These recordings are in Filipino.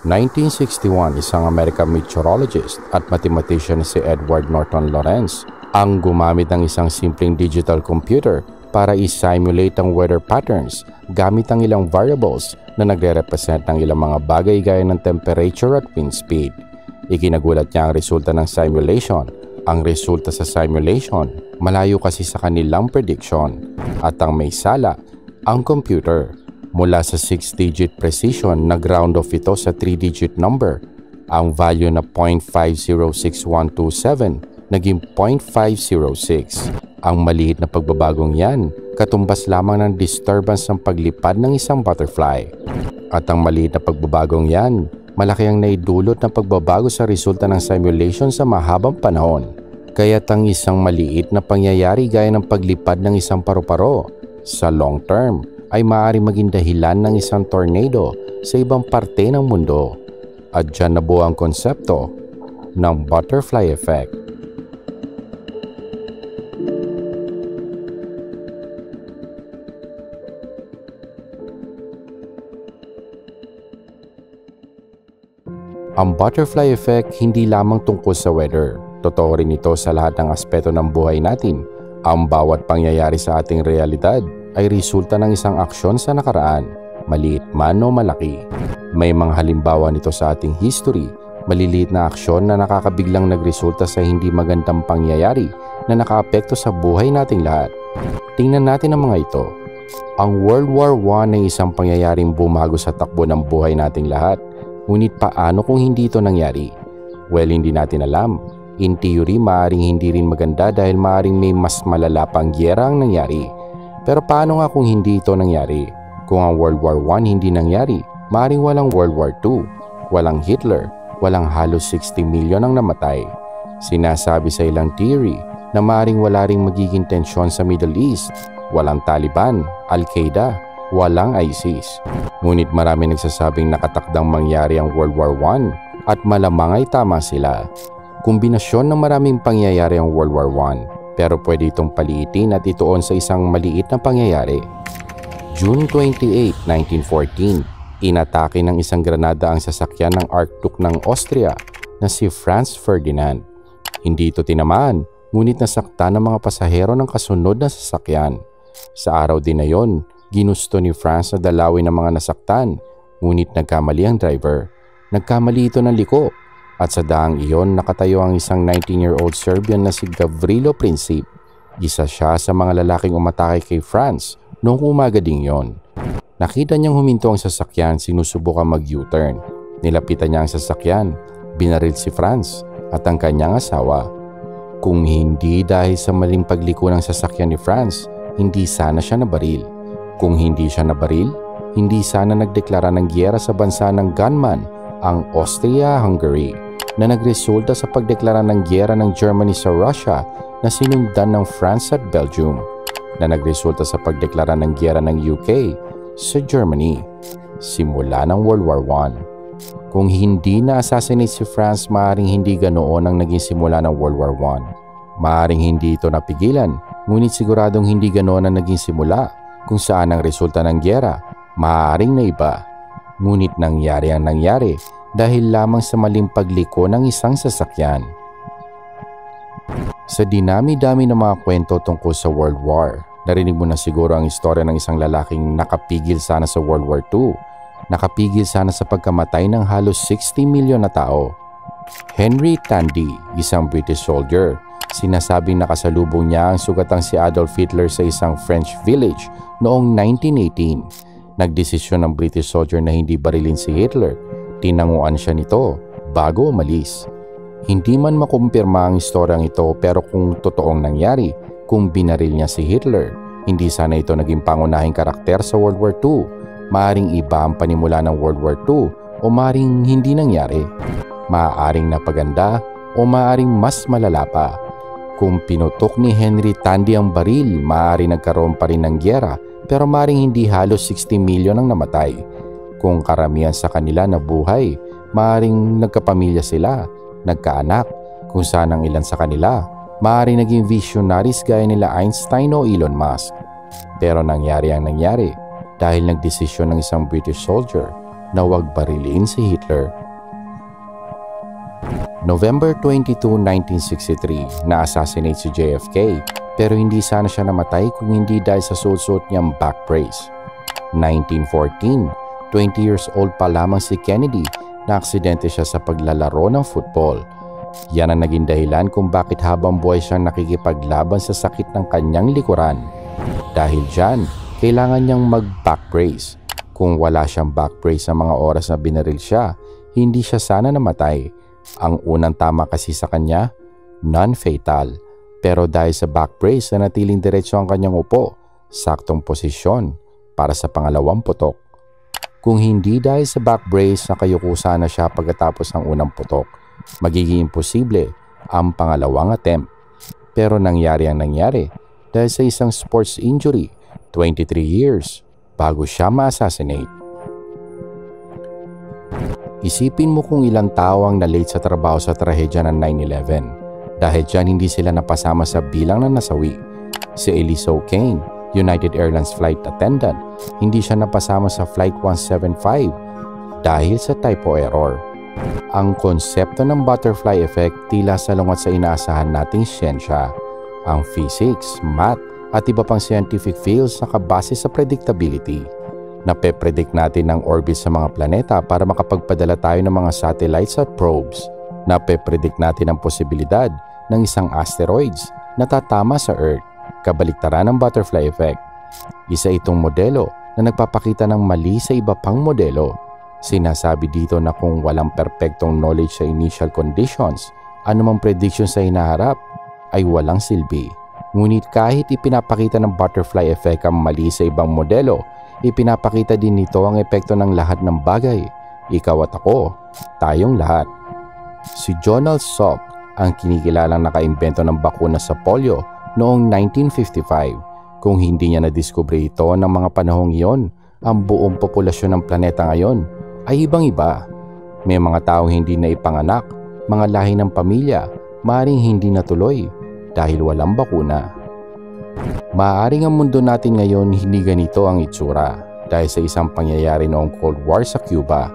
1961, isang American meteorologist at mathematician si Edward Norton Lawrence ang gumamit ng isang simpleng digital computer para i-simulate ang weather patterns gamit ang ilang variables na nagre-represent ng ilang mga bagay gaya ng temperature at wind speed. Ikinagulat niya ang resulta ng simulation. Ang resulta sa simulation, malayo kasi sa kanilang prediction. At ang may sala, ang computer. Mula sa 6-digit precision, nag-round off ito sa 3-digit number. Ang value na 0.506127 naging 0.506. Ang maliit na pagbabagong yan, katumbas lamang ng disturbance ng paglipad ng isang butterfly. At ang maliit na pagbabagong yan, malaki ang naidulot ng pagbabago sa resulta ng simulation sa mahabang panahon. Kaya't ang isang maliit na pangyayari gaya ng paglipad ng isang paru-paro sa long term ay maaaring maging dahilan ng isang tornado sa ibang parte ng mundo. At dyan nabuo ang konsepto ng butterfly effect. Ang butterfly effect hindi lamang tungkol sa weather. Totoo rin ito sa lahat ng aspeto ng buhay natin. Ang bawat pangyayari sa ating realidad ay resulta ng isang aksyon sa nakaraan, maliit man o malaki. May mga halimbawa nito sa ating history, maliliit na aksyon na nakakabiglang nagresulta sa hindi magandang pangyayari na nakaapekto sa buhay nating lahat. Tingnan natin ang mga ito. Ang World War I ay isang pangyayaring bumago sa takbo ng buhay nating lahat. Ngunit paano kung hindi ito nangyari? Well, hindi natin alam. In theory, maaaring hindi rin maganda dahil maaaring may mas malala pang gyera ang nangyari. Pero paano nga kung hindi ito nangyari? Kung ang World War I hindi nangyari, maaaring walang World War II, walang Hitler, walang halos 60 milyon ang namatay. Sinasabi sa ilang theory na maaaring wala ring magiging tensyon sa Middle East, walang Taliban, Al-Qaeda, walang ISIS. Ngunit marami nagsasabing nakatakdang mangyari ang World War I at malamang ay tama sila. Kombinasyon ng maraming pangyayari ang World War I, pero pwede itong paliitin at ituon sa isang maliit na pangyayari. June 28, 1914, inatake ng isang granada ang sasakyan ng Archduke ng Austria na si Franz Ferdinand. Hindi ito tinamaan, ngunit nasaktan ng mga pasahero ng kasunod na sasakyan. Sa araw din na yon, ginusto ni Franz na dalawin ng mga nasaktan, ngunit nagkamali ang driver. Nagkamali ito ng liko. At sa daang iyon, nakatayo ang isang 19-year-old Serbian na si Gavrilo Princip. Isa siya sa mga lalaking umatake kay Franz noong umaga ding yon. Nakita niyang huminto ang sasakyan, sinusubukan mag-U-turn. Nilapitan niya ang sasakyan, binaril si Franz at ang kanyang asawa. Kung hindi dahil sa maling pagliko ng sasakyan ni Franz, hindi sana siya nabaril. Kung hindi siya nabaril, hindi sana nagdeklara ng giyera sa bansa ng gunman, ang Austria-Hungary, na nagresulta sa pagdeklara ng giyera ng Germany sa Russia na sinundan ng France at Belgium, na nagresulta sa pagdeklara ng giyera ng UK sa Germany simula ng World War I. Kung hindi na-assassinate si France, maaaring hindi ganoon ang naging simula ng World War I. Maaaring hindi ito napigilan, ngunit siguradong hindi ganoon ang naging simula kung saan ang resulta ng giyera, maaaring na iba. Ngunit nangyari ang nangyari dahil lamang sa maling pagliko ng isang sasakyan. Sa dinami-dami ng mga kwento tungkol sa World War, narinig mo na siguro ang istorya ng isang lalaking nakapigil sana sa World War II, nakapigil sana sa pagkamatay ng halos 60 milyon na tao. Henry Tandy, isang British soldier, sinasabing nakasalubong niya ang sugatang si Adolf Hitler sa isang French village noong 1918. Nagdesisyon ng British soldier na hindi barilin si Hitler. Tinanguan siya nito bago umalis. Hindi man makumpirma ang istoryang ito, pero kung totoong nangyari, kung binaril niya si Hitler, hindi sana ito naging pangunahing karakter sa World War II. Maaring iba ang panimula ng World War II o maaring hindi nangyari. Maaaring napaganda o maaaring mas malala pa. Kung pinutok ni Henry Tandy ang baril, maaaring nagkaroon pa rin ng giyera, pero maaaring hindi halos 60 milyon ang namatay. Kung karamihan sa kanila nabuhay, maaaring nagkapamilya sila, nagkaanak, kung saan ang ilan sa kanila, maaaring naging visionaries gaya nila Einstein o Elon Musk. Pero nangyari ang nangyari dahil nagdesisyon ng isang British soldier na huwag barilin si Hitler. November 22, 1963, na-assassinate si JFK pero hindi sana siya namatay kung hindi dahil sa suot niyang back brace. 1914, 20 years old pa lamang si Kennedy na aksidente siya sa paglalaro ng football. Yan ang naging dahilan kung bakit habang buhay siyang nakikipaglaban sa sakit ng kanyang likuran. Dahil dyan, kailangan niyang mag-back brace. Kung wala siyang back brace sa mga oras na binaril siya, hindi siya sana namatay. Ang unang tama kasi sa kanya, non-fatal. Pero dahil sa back brace na natiling diretso ang kanyang upo, saktong posisyon para sa pangalawang putok. Kung hindi dahil sa back brace, nakayuko sana siya pagkatapos ng unang putok. Magiging imposible ang pangalawang attempt. Pero nangyari ang nangyari dahil sa isang sports injury, 23 years bago siya ma-assassinate. Isipin mo kung ilang tao ang na-late sa trabaho sa trahedya ng 9/11. Dahil dyan hindi sila napasama sa bilang na nasawi. Si Elisa O'Kane, United Airlines flight attendant, hindi siya napasama sa Flight 175 dahil sa typo error. Ang konsepto ng butterfly effect tila salungat sa inaasahan nating siyensya. Ang physics, math at iba pang scientific fields nakabase sa predictability. Nape-predict natin ang orbit sa mga planeta para makapagpadala tayo ng mga satellites at probes. Nape-predict natin ang posibilidad ng isang asteroids na tatama sa Earth, kabaliktaran ng butterfly effect. Isa itong modelo na nagpapakita ng mali sa iba pang modelo. Sinasabi dito na kung walang perpektong knowledge sa initial conditions, anumang prediction sa hinaharap ay walang silbi. Ngunit kahit ipinapakita ng butterfly effect ang mali sa ibang modelo, ipinapakita din nito ang epekto ng lahat ng bagay. Ikaw at ako, tayong lahat. Si Donald Salk ang kinikilalang nakaimbento ng bakuna sa polio noong 1955. Kung hindi niya nadiskubre ito ng mga panahong iyon, ang buong populasyon ng planeta ngayon ay ibang-iba. May mga taong hindi na ipanganak, mga lahi ng pamilya, maaaring hindi natuloy dahil walang bakuna. Maaaring ang mundo natin ngayon hindi ganito ang itsura dahil sa isang pangyayari noong Cold War sa Cuba.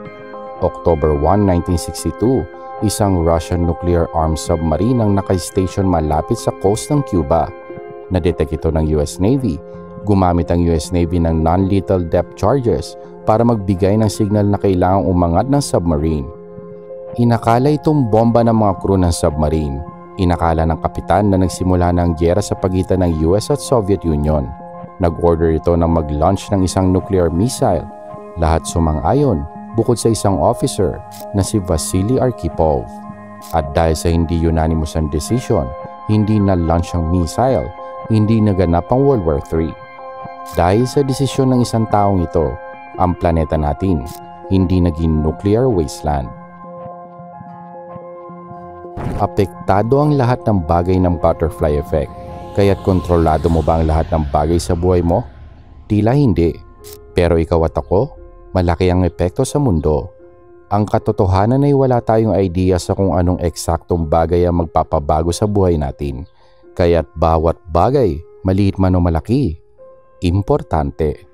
October 1, 1962, isang Russian nuclear-armed submarine ang naka-station malapit sa coast ng Cuba. Na-detect ito ng US Navy. Gumamit ang US Navy ng non-lethal depth charges para magbigay ng signal na kailangang umangat ng submarine. Inakala itong bomba ng mga crew ng submarine. Inakala ng kapitan na nagsimula na ang giyera sa pagitan ng US at Soviet Union. Nag-order ito na mag-launch ng isang nuclear missile. Lahat sumang-ayon bukod sa isang officer na si Vasily Arkhipov. At dahil sa hindi unanimous ang decision, hindi na-launch ang missile, hindi naganap ang World War III. Dahil sa desisyon ng isang taong ito, ang planeta natin hindi naging nuclear wasteland. Apektado ang lahat ng bagay ng butterfly effect. Kaya't kontrolado mo ba ang lahat ng bagay sa buhay mo? Tila hindi. Pero ikaw at ako, malaki ang epekto sa mundo. Ang katotohanan ay wala tayong idea sa kung anong eksaktong bagay ang magpapabago sa buhay natin. Kaya't bawat bagay, maliit man o malaki, importante.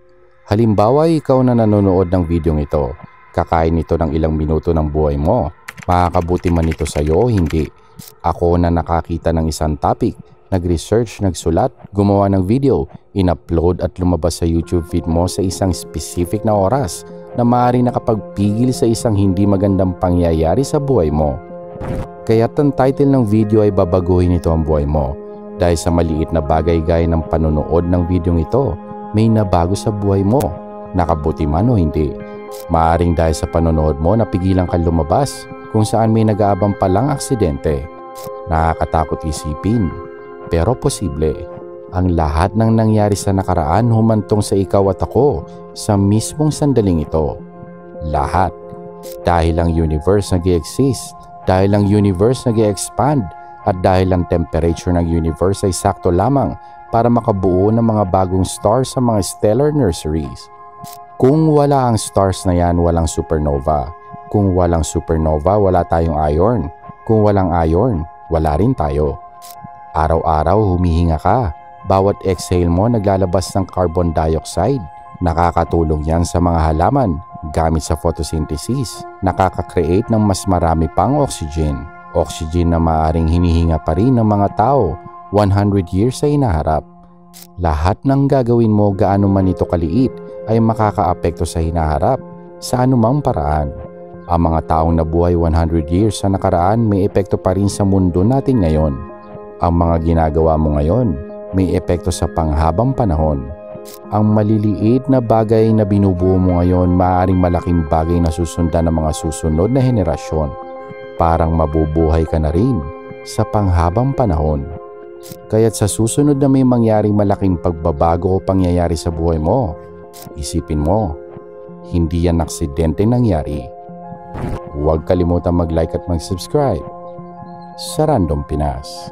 Halimbawa, ikaw na nanonood ng videong ito, kakain ito ng ilang minuto ng buhay mo. Makakabuti man ito sa iyo o hindi. Ako na nakakita ng isang topic, nag-research, nagsulat, gumawa ng video, in-upload at lumabas sa YouTube feed mo sa isang specific na oras na maaaring nakapagpigil sa isang hindi magandang pangyayari sa buhay mo. Kaya't ang title ng video ay babaguhin ito ang buhay mo. Dahil sa maliit na bagay gaya ng panonood ng videong ito, may nabago sa buhay mo, nakabuti man o hindi. Maaaring dahil sa panonood mo napigilan kang lumabas kung saan may nag-aabang palang aksidente. Nakakatakot isipin, pero posible. Ang lahat ng nangyari sa nakaraan humantong sa ikaw at ako sa mismong sandaling ito. Lahat. Dahil ang universe nag-i-exist, dahil ang universe nag-i-expand, at dahil ang temperature ng universe ay sakto lamang para makabuo ng mga bagong stars sa mga stellar nurseries. Kung wala ang stars na yan, walang supernova. Kung walang supernova, wala tayong iron. Kung walang iron, wala rin tayo. Araw-araw humihinga ka. Bawat exhale mo naglalabas ng carbon dioxide. Nakakatulong yan sa mga halaman Gamit sa photosynthesis, nakaka-create ng mas marami pang oxygen. Oxygen na maaaring hinihinga pa rin ng mga tao 100 years sa hinaharap. Lahat ng gagawin mo gaano man ito kaliit ay makakaapekto sa hinaharap sa anumang paraan. Ang mga taong nabuhay 100 years sa nakaraan may epekto pa rin sa mundo natin ngayon. Ang mga ginagawa mo ngayon may epekto sa panghabang panahon. Ang maliliit na bagay na binubuo mo ngayon maaaring malaking bagay na susundan ng mga susunod na henerasyon. Parang mabubuhay ka na rin sa panghabang panahon. Kaya't sa susunod na may mangyaring malaking pagbabago o pangyayari sa buhay mo, isipin mo, hindi yan aksidente nangyari. Huwag kalimutan mag-like at mag-subscribe sa Random Pinas.